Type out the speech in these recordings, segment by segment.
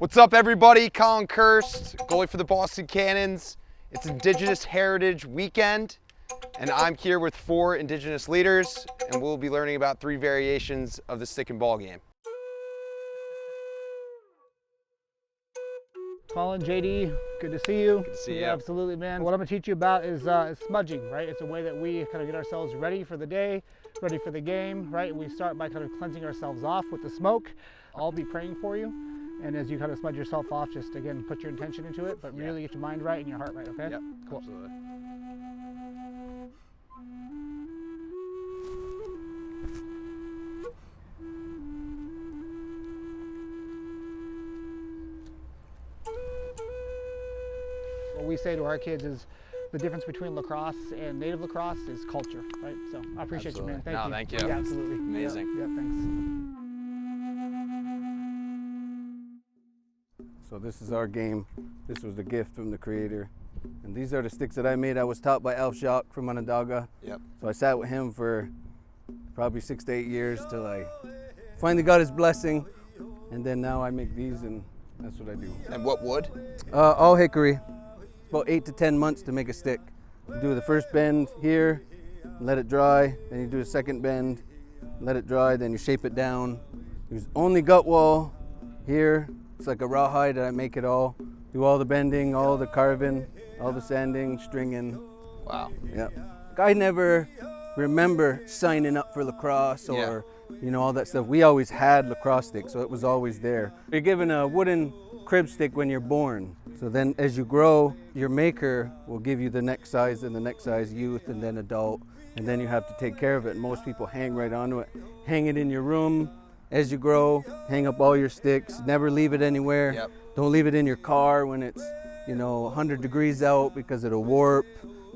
What's up, everybody? Colin Kirst, goalie for the Boston Cannons. It's Indigenous Heritage Weekend, and I'm here with 4 Indigenous leaders, and we'll be learning about 3 variations of the stick and ball game. Colin, JD, good to see you. Good to see you. Yeah, absolutely, man. What I'm going to teach you about is smudging, right? It's a way that we kind of get ourselves ready for the day, ready for the game, right? We start by kind of cleansing ourselves off with the smoke. I'll be praying for you. And as you kind of smudge yourself off, just again, put your intention into it, but really get your mind right and your heart right, okay? Yep, cool. Absolutely. What we say to our kids is the difference between lacrosse and native lacrosse is culture, right? So I appreciate you, man. Thank you. Yeah, absolutely. Amazing. Yeah, thanks. So this is our game. This was a gift from the creator. And these are the sticks that I made. I was taught by Alf Jacques from Onondaga. Yep. So I sat with him for probably 6 to 8 years till I finally got his blessing. And then now I make these, and that's what I do. And what wood? All hickory. About 8 to 10 months to make a stick. You do the first bend here, let it dry. Then you do a second bend, let it dry. Then you shape it down. There's only gut wall here. It's like a rawhide, and I make it all. Do all the bending, all the carving, all the sanding, stringing. Wow. Yeah. I never remember signing up for lacrosse or all that stuff. We always had lacrosse sticks, so it was always there. You're given a wooden crib stick when you're born. So then as you grow, your maker will give you the next size and the next size, youth and then adult, and then you have to take care of it. And most people hang right onto it. Hang it in your room. As you grow, hang up all your sticks, never leave it anywhere. Yep. Don't leave it in your car when it's 100 degrees out because it'll warp.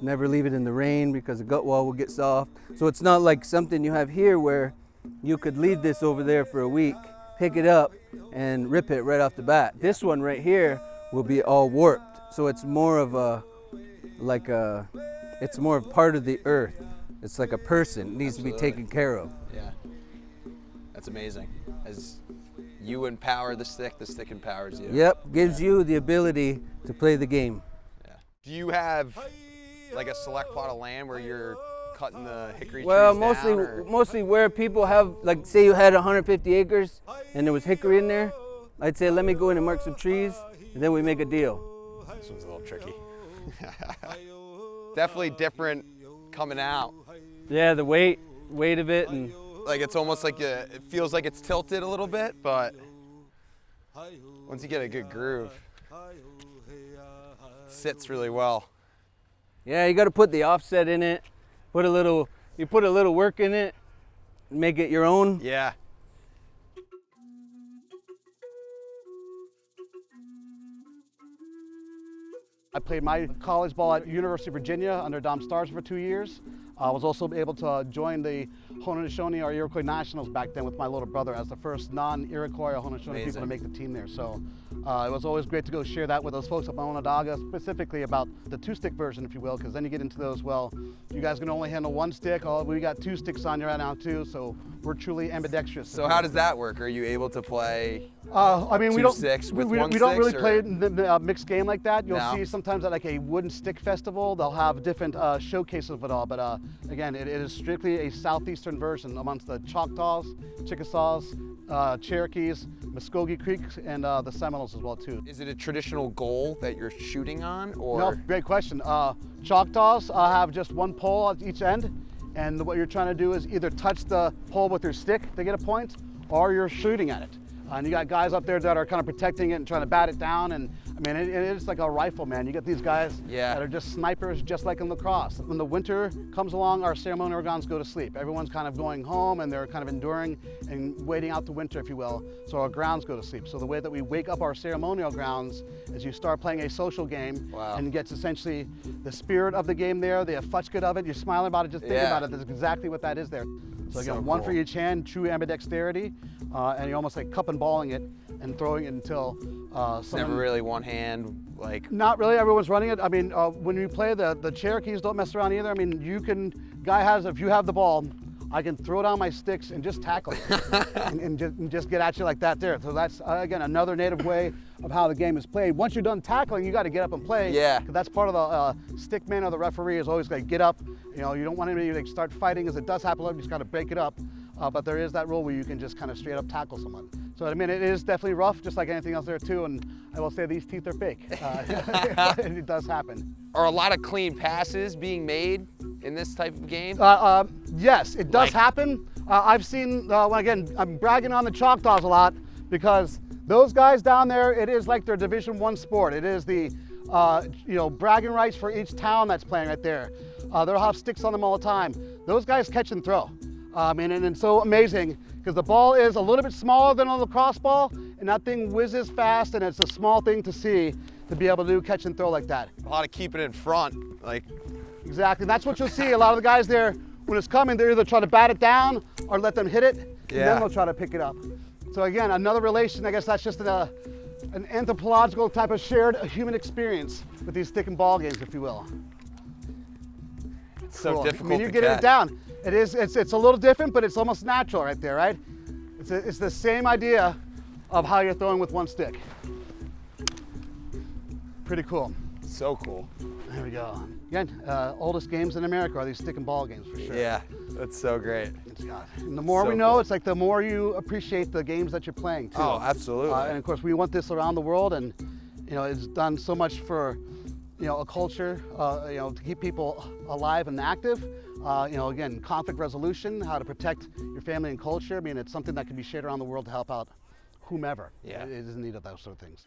Never leave it in the rain because the gut wall will get soft. So it's not like something you have here where you could leave this over there for a week, pick it up and rip it right off the bat. This one right here will be all warped. So it's more of it's more of part of the earth. It's like a person, it needs to be taken care of. Yeah. That's amazing. As you empower the stick empowers you. Yep, gives you the ability to play the game. Yeah. Do you have like a select plot of land where you're cutting the hickory Well, trees down? Or? mostly where people have, like, say you had 150 acres and there was hickory in there, I'd say let me go in and mark some trees, and then we make a deal. This one's a little tricky. Definitely different coming out. Yeah, the weight of it, and like it's almost like it feels like it's tilted a little bit, but once you get a good groove, it sits really well. yeah, you got to put the offset in it. You put a little work in it, make it your own. Yeah. I played my college ball at University of Virginia under Dom Stars for 2 years. I was also able to join the Haudenosaunee or Iroquois Nationals back then with my little brother as the first non-Iroquois or Haudenosaunee people to make the team there. So it was always great to go share that with those folks up in Onondaga, specifically about the 2-stick version, if you will, because then you get into those, well, you guys can only handle 1 stick. Oh, we got 2 sticks on you right now too, so we're truly ambidextrous. So how does that work? Are you able to play I mean, we don't really or? play the mixed game like that. You'll No. see sometimes at like a wooden stick festival, they'll have different showcases of it all. But again, it is strictly a southeastern version amongst the Choctaws, Chickasaws, Cherokees, Muskogee Creeks, and the Seminoles as well too. Is it a traditional goal that you're shooting on, or? No, great question. Choctaws have just 1 pole at each end, and what you're trying to do is either touch the pole with your stick to get a point, or you're shooting at it. And you got guys up there that are kind of protecting it and trying to bat it down. And I mean, it is like a rifle, man. You get these guys that are just snipers, just like in lacrosse. When the winter comes along, our ceremonial grounds go to sleep. Everyone's kind of going home and they're kind of enduring and waiting out the winter, if you will. So our grounds go to sleep. So the way that we wake up our ceremonial grounds is you start playing a social game and gets essentially the spirit of the game there, the futchkit of it. You're smiling about it, just thinking about it. That's exactly what that is there. So again, 1 for each hand, true ambidexterity, and you're almost like cup and balling it and throwing it until It's never really one hand, like. Not really. Everyone's running it. I mean, when you play the Cherokees, don't mess around either. I mean, you can. Guy has. If you have the ball, I can throw down my sticks and just tackle you and just get at you like that there. So that's, again, another native way of how the game is played. Once you're done tackling, you got to get up and play. Yeah. 'Cause that's part of the stick man or the referee is always like, get up. You know, you don't want anybody to like, start fighting as it does happen. You just got to break it up. But there is that rule where you can just kind of straight up tackle someone. So, I mean, it is definitely rough, just like anything else there too. And I will say these teeth are fake. It does happen. Are a lot of clean passes being made in this type of game? Yes, it does happen. I've seen, again, I'm bragging on the Choctaws a lot because those guys down there, it is like their Division I sport. It is the, bragging rights for each town that's playing right there. They'll have sticks on them all the time. Those guys catch and throw. And it's so amazing because the ball is a little bit smaller than a lacrosse ball, and that thing whizzes fast, and it's a small thing to see to be able to do catch and throw like that. A lot of keeping it in front, like. Exactly, that's what you'll see. A lot of the guys there, when it's coming, they're either trying to bat it down or let them hit it, and then they'll try to pick it up. So again, another relation, I guess that's just an anthropological type of shared human experience with these stick and ball games, if you will. It's so difficult I mean, you're to getting catch. it down. It is, it's a little different, but it's almost natural right there, right? It's the same idea of how you're throwing with one stick. Pretty cool. So cool. There we go. Again, oldest games in America are these stick and ball games for sure. Yeah, that's so great. And the more So we know, cool. it's like the more you appreciate the games that you're playing too. Oh, absolutely. And of course, we want this around the world, and it's done so much for a culture, to keep people alive and active. Again, conflict resolution, how to protect your family and culture. I mean, it's something that can be shared around the world to help out whomever is in need of those sort of things.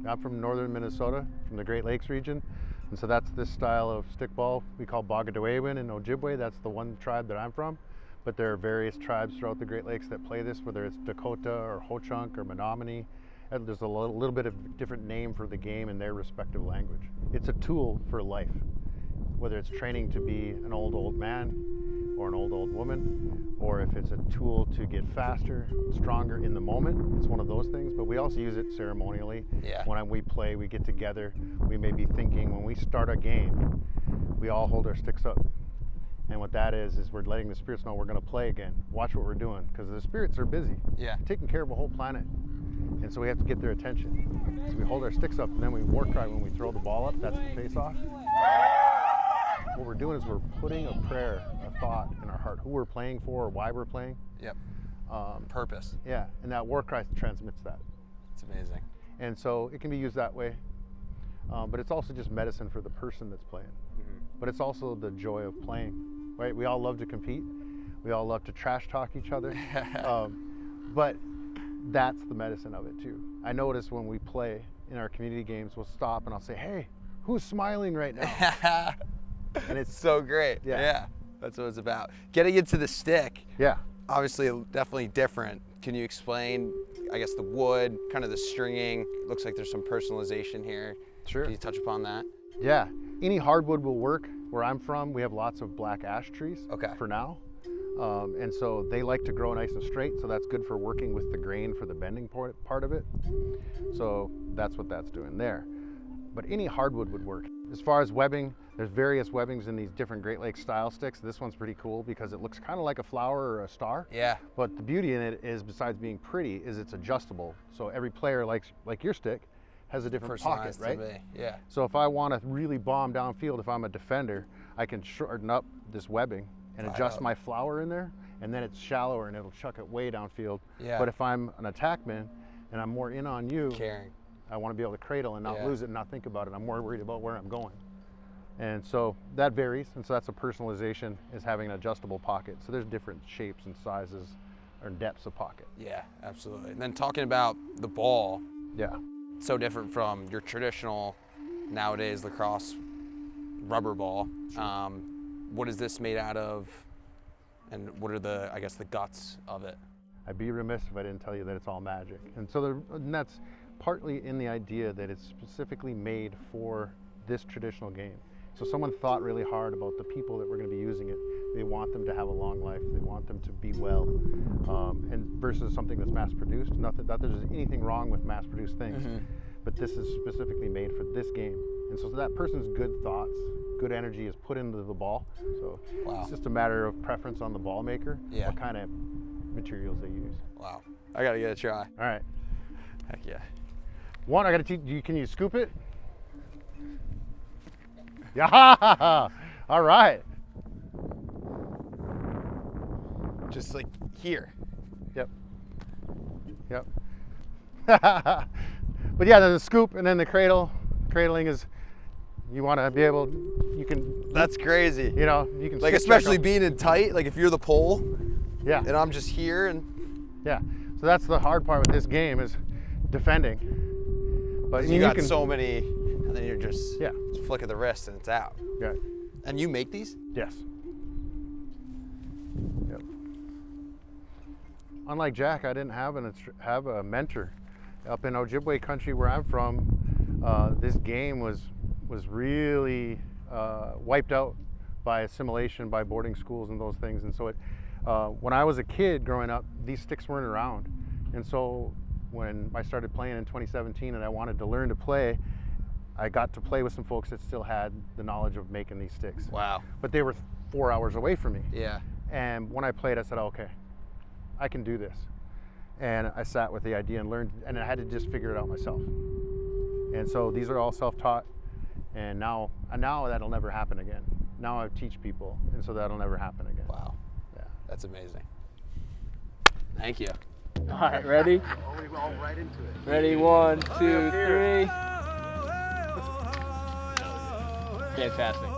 I'm from northern Minnesota, from the Great Lakes region, and so that's this style of stickball we call Bogadawin and Ojibwe. That's the one tribe that I'm from, but there are various tribes throughout the Great Lakes that play this, whether it's Dakota or Ho-Chunk or Menominee. And there's a little bit of different name for the game in their respective language. It's a tool for life, whether it's training to be an old man or an old woman, or if it's a tool to get faster, stronger in the moment. It's one of those things, but we also use it ceremonially. Yeah. When we play, we get together, we may be thinking, when we start a game, we all hold our sticks up. And what that is we're letting the spirits know we're gonna play again. Watch what we're doing, because the spirits are busy. Yeah. Taking care of a whole planet. And so we have to get their attention. So we hold our sticks up, and then we war cry when we throw the ball up. That's the face-off. What we're doing is we're putting a prayer, a thought in our heart, who we're playing for or why we're playing. Yep. Purpose. Yeah, and that war cry transmits that. It's amazing. And so it can be used that way, but it's also just medicine for the person that's playing. But it's also the joy of playing, right? We all love to compete. We all love to trash talk each other, but that's the medicine of it too. I notice when we play in our community games, we'll stop and I'll say, hey, who's smiling right now? And it's so great. Yeah. That's what it's about. Getting into the stick. Yeah. Obviously, definitely different. Can you explain, I guess, the wood, kind of the stringing? It looks like there's some personalization here. Sure. Can you touch upon that? Yeah. Any hardwood will work. Where I'm from, we have lots of black ash trees for now. And so they like to grow nice and straight, so that's good for working with the grain for the bending part of it. So that's what that's doing there. But any hardwood would work. As far as webbing, there's various webbings in these different Great Lakes style sticks. This one's pretty cool because it looks kind of like a flower or a star. Yeah. But the beauty in it is, besides being pretty, is it's adjustable. So every player, like your stick, has a different pocket, right? Yeah. So if I want to really bomb downfield, if I'm a defender, I can shorten up this webbing and adjust my flower in there, and then it's shallower and it'll chuck it way downfield. Yeah. But if I'm an attackman and I'm more in on you, Caring. I want to be able to cradle and not lose it and not think about it. I'm more worried about where I'm going. And so that varies, and so that's a personalization, is having an adjustable pocket. So there's different shapes and sizes or depths of pocket. Yeah, absolutely. And then talking about the ball, Yeah. so different from your traditional, nowadays, lacrosse rubber ball. What is this made out of, and what are the, I guess, the guts of it? I'd be remiss if I didn't tell you that it's all magic. And so and that's partly in the idea that it's specifically made for this traditional game. So someone thought really hard about the people that were going to be using it. They want them to have a long life. They want them to be well. And versus something that's mass-produced. Not that there's anything wrong with mass-produced things, but this is specifically made for this game. And so that person's good thoughts, good energy is put into the ball. So Wow. it's just a matter of preference on the ball maker, Yeah. what kind of materials they use. Wow. I gotta get a try. All right. Heck yeah. One, I gotta teach you. Can you scoop it? Yeah. All right. Just like here. Yep. Yep. But yeah, then the scoop and then the cradling is, you want to be able, you can, That's crazy. you know, you can Like stick especially check on- being in tight, like if you're the pole yeah, and I'm just here and yeah. So that's the hard part with this game is defending. But you got can, so many, and then you're just Yeah. flick of the wrist and it's out. yeah, And you make these? yes. Yep. Unlike Jack, I didn't have a mentor. Up in Ojibwe country where I'm from, this game was really wiped out by assimilation, by boarding schools and those things. And so when I was a kid growing up, these sticks weren't around. And so when I started playing in 2017 and I wanted to learn to play, I got to play with some folks that still had the knowledge of making these sticks. Wow. But they were 4 hours away from me. Yeah. And when I played, I said, okay, I can do this. And I sat with the idea and learned, and I had to just figure it out myself. And so these are all self-taught, and now that'll never happen again. Now I teach people, and so that'll never happen again. Wow. Yeah. That's amazing. Thank you. All right, ready? All right into it. Ready, 1, 2, 3. Fantastic.